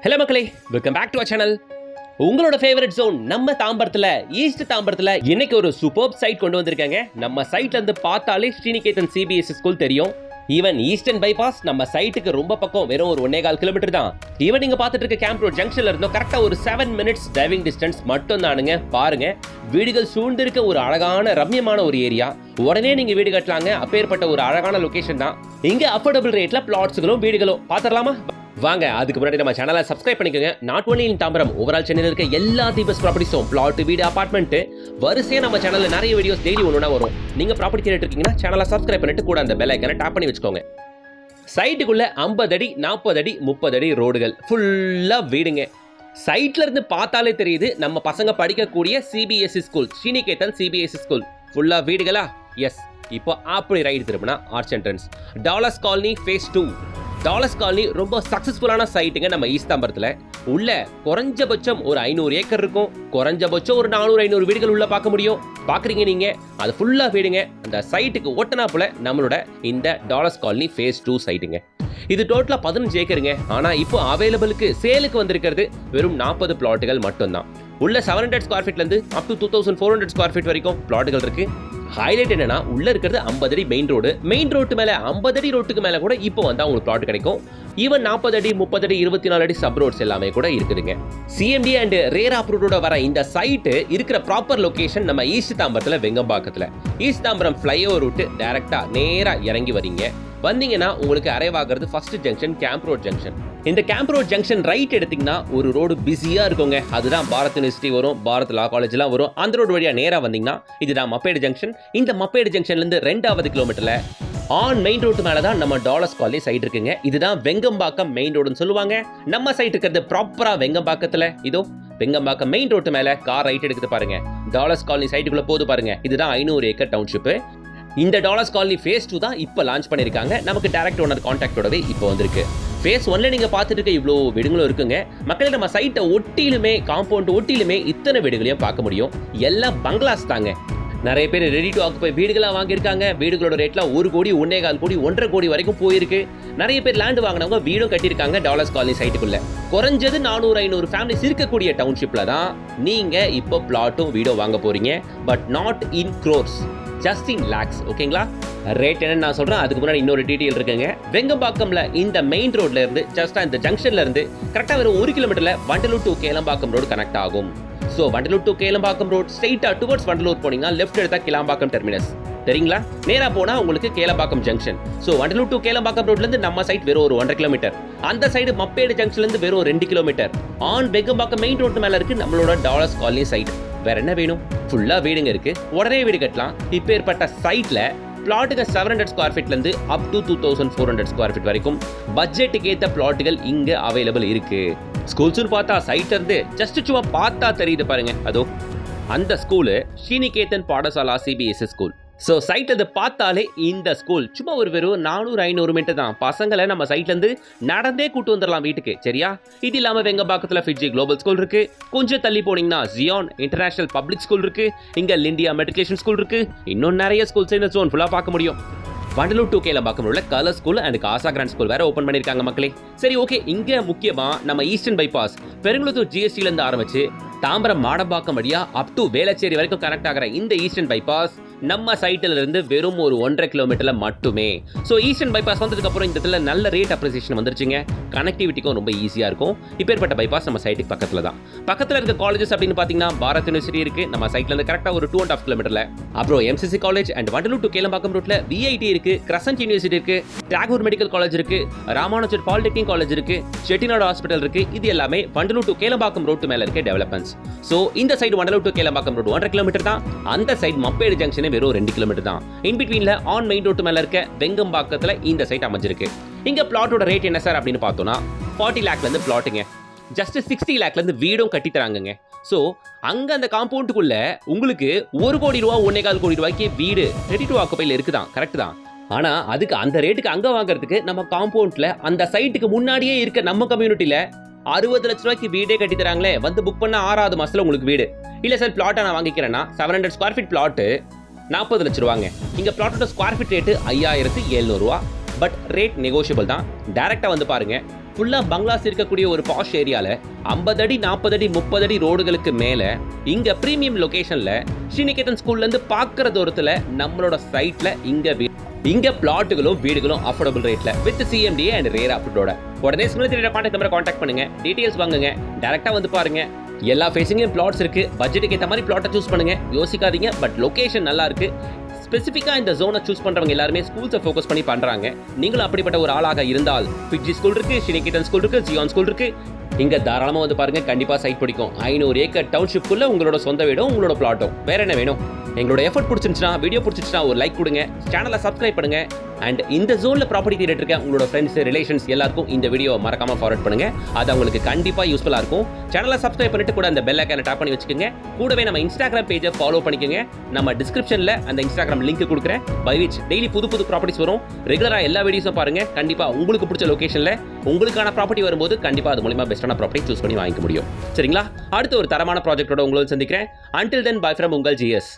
Hello மக்களே, welcome back to our channel. உங்களோட favourite zone நம்ம தாம்பரத்துல, ஈஸ்ட் தாம்பரத்துல இன்னைக்கு ஒரு சூப்பர் சைட் கொண்டு வந்திருக்காங்க. நம்ம சைட்ல இருந்து பார்த்தாலே ஸ்ரீனிகேதன் சிபிஎஸ்இ ஸ்கூல் தெரியும். ஈவன் ஈஸ்டர்ன் பைபாஸ் நம்ம சைட்டுக்கு ரொம்ப பக்கம், வெறும் ஒரு 1.25 கிலோமீட்டர் தான். ஈவன் நீங்க பார்த்துட்டு இருக்க கேம்ப் ரோட் ஜங்ஷன்ல இருந்தோம் கரெக்டா ஒரு 7 மினிட்ஸ் டிரைவிங் டிஸ்டன்ஸ் மட்டும் தானுங்க. பாருங்க, வீடுகள் சூழ்ந்திருக்க ஒரு அழகான ரம்யமான ஒரு ஏரியா. உடனே நீங்க வீடு கட்டலாங்க. அப்பேற்பட்ட ஒரு அழகான லொகேஷன் தான். இங்க அஃபோர்டபிள் ரேட்ல பிளாட்ஸ்களும் வீடுகளும் பாத்திரலாமா? வாங்க, அதுக்கு முன்னாடி நம்ம சேனலை சப்ஸ்கிரைப் பண்ணிக்கோங்க. Not only in Tambaram, overall சென்னையில் இருக்க எல்லா தீபஸ் ப்ராப்பர்ட்டிஸும், பிளாட், வீடு, அபார்ட்மெண்ட் வரிசையா நம்ம சேனல்ல நிறைய வீடியோஸ் டெய்லி ஒண்ணா வரும். நீங்க ப்ராப்பர்ட்டி தேடிட்டு இருக்கீங்கன்னா சேனலை சப்ஸ்கிரைப் பண்ணிட்டு கூட அந்த பெல் ஐகானை டாப் பண்ணி வச்சுக்கோங்க. சைட்டுக்குள்ள 50 அடி 40 அடி 30 அடி ரோடுகள் ஃபுல்லா வீடுங்க. சைட்ல இருந்து பார்த்தாலே தெரியுது நம்ம பசங்க படிக்கக்கூடிய CBSE school, Srinikethan CBSE school. ஃபுல்லா வீடுகளா? எஸ். இப்போ அப்படி ரைடு திரும்பினா arts entrance, Dollars Colony phase 2. Dollars Colony ரொம்ப சக்சஸ்ஃபுல்லான சைட்டுங்க நம்ம ஈஸ்ட் தாம்பரத்தில். உள்ள குறைஞ்சபட்சம் ஒரு 500 ஏக்கர் இருக்கும். குறைஞ்சபட்சம் ஒரு 400-500 வீடுகள் உள்ள பார்க்க முடியும். பார்க்குறீங்க நீங்க, அது ஃபுல்லாக வீடுங்க. அந்த சைட்டுக்கு ஒட்டனாப்புல நம்மளோட இந்த டாலர்ஸ் காலனி ஃபேஸ் 2 சைட்டுங்க. இது டோட்டலாக 15 ஏக்கருங்க. ஆனால் இப்போ அவைலபிளுக்கு சேலுக்கு வந்திருக்கிறது வெறும் 40 பிளாட்டுகள் மட்டும்தான். உள்ள 700 ஸ்கொயர் ஃபீட்லேருந்து அப் டு 2400 ஸ்கொயர் ஃபீட் வரைக்கும் பிளாட்டுகள் இருக்கு. ஹைலைட் என்னன்னா, உள்ள இருக்கிறது 50 அடி மெயின் ரோடு. மெயின் ரோட்டு மேல 50 அடி ரோட்டுக்கு மேல கூட இப்போ வந்தா உங்களுக்கு பிளாட் கிடைக்கும். ஈவன் 40 அடி 30 அடி 24 அடி சப் ரோட்ஸ் எல்லாமே கூட இருக்குதுங்க. சிஎம்டி அண்ட் ரேர் அப்ரூவோட வர இந்த சைட்டு இருக்கிற ப்ராப்பர் லொகேஷன் நம்ம ஈஸ்ட் தாம்பரத்துல, வெங்கம்பாக்கத்துல. ஈஸ்ட் தாம்பரம் ஃபிளைஓவர் ரூட் டைரக்டா நேரா இறங்கி வரீங்க. வந்தீங்கன்னா உங்களுக்கு அரைவ் ஆகிறது first junction camp road junction. இந்த கேம்ப் ரோட் ஜங்ஷன் ரைட் எடுத்தீங்கன்னா ஒரு ரோடு பிஸியா இருக்குங்க. அதுதான் பாரத் யூனிவர்சிட்டி வரும், பாரத் லா காலேஜ்லாம் வரும். அந்த ரோடு வழியா நேரா வந்தீங்கன்னா இதுதான் மப்பேடு ஜங்ஷன். இந்த மப்பேடு ஜங்ஷன்ல இருந்து 2வது கிலோமீட்டர்ல ஆன் மெயின் ரோட்டு மேல தான் நம்ம டாலர்ஸ் காலனி சைட் இருக்குங்க. இதுதான் வெங்கம்பாக்கம் மெயின் ரோடுன்னு சொல்லுவாங்க. நம்ம சைட் இருக்கிறது ப்ராப்பரா வெங்கம்பாக்கத்துல. இதோ வெங்கம்பாக்கம் மெயின் ரோட்டு மேல கார் ரைட் எடுக்குது பாருங்க. டாலர்ஸ் காலனி சைட்டுக்குள்ள போது பாருங்க. இதுதான் 500 ஏக்கர் டவுன்ஷிப். இந்த டாலர்ஸ் காலனி ஃபேஸ் 2 தான் இப்போ லான்ச் பண்ணியிருக்காங்க. நமக்கு டைரக்ட் ஓனர் கான்டாக்டோடவே இப்போ வந்திருக்கு. ஃபேஸ் 1ல நீங்க பார்த்துட்டு இருக்க இவ்வளோ வீடுகளும் இருக்குங்க. மக்கள் நம்ம சைட்டை ஒட்டிலுமே, காம்பவுண்ட் ஒட்டிலுமே இத்தனை வீடுகளையும் பார்க்க முடியும். எல்லாம் பங்களாஸ் தாங்க. நிறைய பேர் ரெடி டு ஆக்குபை வீடுகளாக வாங்கியிருக்காங்க. வீடுகளோட ரேட்லாம் 1 கோடி 1.25 கோடி 1.5 கோடி வரைக்கும் போயிருக்கு. நிறைய பேர் லேண்ட் வாங்கினவங்க வீடும் கட்டியிருக்காங்க டாலர்ஸ் காலனி சைட்டுக்குள்ள. குறைஞ்சது 400-500 ஃபேமிலிஸ் இருக்கக்கூடிய டவுன்ஷிப்ல தான் நீங்க இப்போ பிளாட்டும் வீடும் வாங்க போறீங்க. But not in crores, just in lakhs. ஓகேங்களா? ரேட் என்னன்னு நான் சொல்றேன். அதுக்கு முன்னாடி இன்னொரு டீடைல் இருக்குங்க. வெங்கம்பாக்கம்ல இந்த மெயின் ரோட்ல இருந்து ஜஸ்டா இந்த ஜங்ஷன்ல இருந்து கரெக்டா வெறும் 1 கிலோமீட்டர்ல Vandalur to Kelambakkam road connect ஆகும். So Vandalur to Kelambakkam road ஸ்ட்ரெயிட்டா டுவர்ட்ஸ் வண்டலூர் போனீங்கன்னா லெஃப்ட் எடுத்தா கேளம்பாக்கம் டெர்மினஸ் தெரியுங்களா? நேரா போனா உங்களுக்கு Kelambakkam junction. So Vandalur to Kelambakkam ரோட்ல இருந்து நம்ம சைட் வெறும் ஒரு 1.5 கிலோமீட்டர். அந்த சைடு மப்பேடு ஜங்ஷன்ல இருந்து வெறும் 2 kilometre. On Vengambakkam main road மேல இருக்கு நம்மளோட டாலர்ஸ் காலனி சைட். வேற என்ன வேணும்? ஃபுல்லா வீடுங்க இருக்கு. உடனே வீடு கட்டலாம். இப்போ ஏற்பட்ட சைட்ல பிளாட்டுக்கு 700 ஸ்கொயர் ஃபீட்ல இருந்து அப் டு 2400 ஸ்கொயர் ஃபீட் வரைக்கும் பட்ஜெட்டுக்கு ஏற்ற பிளாட்டுகள் இங்க அவைலபிள் இருக்கு. ஸ்கூல்ஸ்னு பார்த்தா சைட்ல இருந்து ஜஸ்ட் சும்மா பார்த்தா தெரியுது பாருங்க. அதோ அந்த school ஸ்ரீனிகேதன் Patasala CBSE school. So சைட்ல இருந்து பார்த்தாலே இந்த ஸ்கூல் சும்மா ஒரு வெறும் 400-500 மீட்டர் தான். பசங்களை நம்ம சைட்ல இருந்து நடந்தே கூட்டு வந்துடலாம் வீட்டுக்கு. சரியா? இது இல்லாம வெங்கம்பாக்கத்துல ஃபிட்ஜி குளோபல் ஸ்கூல் இருக்கு. கொஞ்சம் தள்ளி போனீங்கன்னா ஜியான் இன்டர்நேஷனல் பப்ளிக் ஸ்கூல் இருக்கு. இங்க லிண்டியா மெட்ரிகுலேஷன் ஸ்கூல் இருக்கு. இன்னும் நிறைய ஸ்கூல்ஸ் இந்த ஜோன் ஃபுல்லா பார்க்க முடியும். வண்டலூர் டு கேளம்பாக்கம் உள்ள colour school and Casa Grand school வேற ஓபன் பண்ணிருக்காங்க மக்களே. சரி, ஓகே. இங்க முக்கியமா நம்ம ஈஸ்டர்ன் பைபாஸ் பெருங்குளத்தூர் ஜிஎஸ்டில இருந்து ஆரம்பிச்சு தாம்பரம் மாடம்பாக்கம் வழியா அப் டு வேளச்சேரி வரைக்கும் கனெக்ட் ஆகிற இந்த ஈஸ்டர்ன் பைபாஸ் நம்ம சைட்டில் இருந்து வெறும் ஒரு 1.5 கிலோமீட்டர்ல மட்டுமே. ஸோ ஈஸ்டர்ன் பைபாஸ் வந்ததுக்கு அப்புறம் இந்த இடத்துல நல்ல ரேட் அப்ரிசியேஷன் வந்துருச்சுங்க. கனெக்டிவிட்டிக்கும் ரொம்ப ஈஸியா இருக்கும். இப்பேற்பட்ட பைபாஸ் நம்ம சைட்டுக்கு பக்கத்துல தான். பக்கத்துல இருக்க காலேஜஸ் அப்படின்னு பாத்தீங்கன்னா பாரத் யூனிவர்சிட்டி இருக்கு நம்ம சைட்ல இருந்து கரெக்டா ஒரு 2.5 கிலோமீட்டர்ல. அப்புறம் MCC college and Vandalur to Kelambakkam ரோட்ல விஐடி இருக்கு, கிரசன்ட் யூனிவர்சிட்டி இருக்கு, டாகூர் மெடிக்கல் காலேஜ் இருக்கு, ராமானுஜர் பாலிடெக்னிக் காலேஜ் இருக்கு, செட்டிநாடு ஹாஸ்பிட்டல் இருக்கு. இது எல்லாமே வண்டலூர் டு கேளம்பாக்கம் ரோட்டு மேல இருக்க டெவலப்மெண்ட்ஸ். ஸோ இந்த side Vandalur to Kelambakkam road 1.5 kilometre தான். அந்த சைடு மப்பேடு ஜங்ஷன் வெறும் 2 கிலோமீட்டர் தான். இன் பிட்வீன்ல ஆன் மெயின் ரோட்டு மேல இருக்க வெங்கம்பாக்கத்துல இந்த சைட் அமைஞ்சிருக்கு. இங்க பிளாட்டோட ரேட் என்ன சார் அப்படின்னு பார்த்தோம்னா 40 லேக்ல இருந்து பிளாட்டுங்க. ஜஸ்ட் 60 லேக்ல இருந்து வீடும் கட்டி தராங்க. ஸோ அங்க அந்த காம்பவுண்டுக்குள்ள உங்களுக்கு 1 கோடி ரூபா 1.25 கோடி ரூபாய்க்கு வீடு ரெடி டு ஆக்குபைல இருக்குதான். கரெக்ட் தான். ஆனா அதுக்கு அந்த ரேட்டுக்கு அங்க வாங்குறதுக்கு நம்ம காம்பவுண்ட்ல அந்த சைட்டுக்கு முன்னாடியே இருக்க நம்ம கம்யூனிட்டில 60 லட்ச ரூபாய்க்கு வீடே கட்டி தராங்களே. வந்து புக் பண்ண 6வது மாசத்துல உங்களுக்கு வீடு. இல்ல சார் பிளாட்டை நான் வாங்கிக்கிறேன்னா 700 ஸ்கொயர் ஃபீட் பிளாட்டு 40 லட்ச ரூபாங்க. இங்க பிளாட்டோட ஸ்கொயர் ஃபீட் ரேட்டு 5700 ரூபா. பட் ரேட் நெகோஷியபிள் தான். டைரக்டா வந்து பாருங்க. ஃபுல்லா பங்களாஸ் இருக்கக்கூடிய ஒரு பாஷ் ஏரியால 50 அடி 40 அடி 30 அடி ரோடுகளுக்கு மேல இங்க பிரீமியம் லொகேஷன்ல ஸ்ரீநிகேதன் ஸ்கூல்ல இருந்து பார்க்குற தூரத்துல நம்மளோட சைட்ல இங்க பிளாட்டுகளும் வீடுகளும் அஃபோர்டபுள் ரேட்ல வித் சிஎம்டிஏ அண்ட் ரேர் அப்டோட உடனே ஸ்கிரீன்ல கான்டாக்ட் நம்பரை கான்டாக்ட் பண்ணுங்க, டீடைல்ஸ் வாங்குங்க, டைரக்டா வந்து பாருங்க. எல்லா ஃபேஸிங்கும் பிளாட்ஸ் இருக்கு. பட்ஜெட்டுக்கு ஏற்ற மாதிரி பிளாட்டை சூஸ் பண்ணுங்க, யோசிக்காதீங்க. பட் லொகேஷன் நல்லா இருக்கு. ஸ்பெசிஃபிக்காக இந்த ஜோனை சூஸ் பண்ணுறவங்க எல்லாருமே ஸ்கூல்ஸை ஃபோக்கஸ் பண்ணி பண்ணுறாங்க. நீங்களும் அப்படிப்பட்ட ஒரு ஆளாக இருந்தால் பிஜி ஸ்கூல் இருக்கு, ஸ்ரீநிகேதன் ஸ்கூல் இருக்கு, ஜியான் ஸ்கூல் இருக்கு. இங்கே தாராளமாக வந்து பாருங்க, கண்டிப்பாக சைட் பிடிக்கும். 500 ஏக்கர் டவுன்ஷிப்புக்குள்ள உங்களோட சொந்த வீடும் உங்களோட பிளாட்டும். வேற என்ன வேணும்? எங்களோட எஃபர்ட் பிடிச்சிருந்துச்சுன்னா, வீடியோ பிடிச்சிருச்சுன்னா ஒரு லைக் கொடுங்க, சேனலை சப்ஸ்கிரைப் பண்ணுங்க. அண்ட் இந்த ஜோனில் ப்ராப்பர்ட்டி தேடிட்டு இருக்க உங்களோட ஃப்ரெண்ட்ஸ் ரிலேஷன்ஸ் எல்லாருக்கும் இந்த வீடியோ மறக்காம ஃபார்வர்ட் பண்ணுங்க. அது அவங்களுக்கு கண்டிப்பாக யூஸ்ஃபுல்லாக இருக்கும். சேனலை சப்ஸ்கிரைப் பண்ணிட்டு கூட அந்த பெல் ஐக்கானை டாப் பண்ணி வச்சுக்கோங்க. கூடவே நம்ம இன்ஸ்டாகிராம் பேஜை ஃபாலோ பண்ணிக்கோங்க. நம்ம டிஸ்கிரிப்ஷனில் அந்த இன்ஸ்டாகிராம் லிங்க் கொடுக்குறேன். பை விச் டெய்லி புது ப்ராப்பர்ட்டிஸ் வரும். ரெகுலராக எல்லா வீடியோஸும் பாருங்க. கண்டிப்பாக உங்களுக்கு பிடிச்ச லொகேஷனில் உங்களுக்கான ப்ராப்பர்ட்டி வரும்போது கண்டிப்பாக அது மூலமா பெஸ்ட்டான ப்ராப்பர்ட்டி சூஸ் பண்ணி வாங்கிக்க முடியும். சரிங்களா? அடுத்த ஒரு தரமான ப்ராஜெக்டோட உங்களை சந்திக்கிறேன். Until then, bye from உங்கள் GS.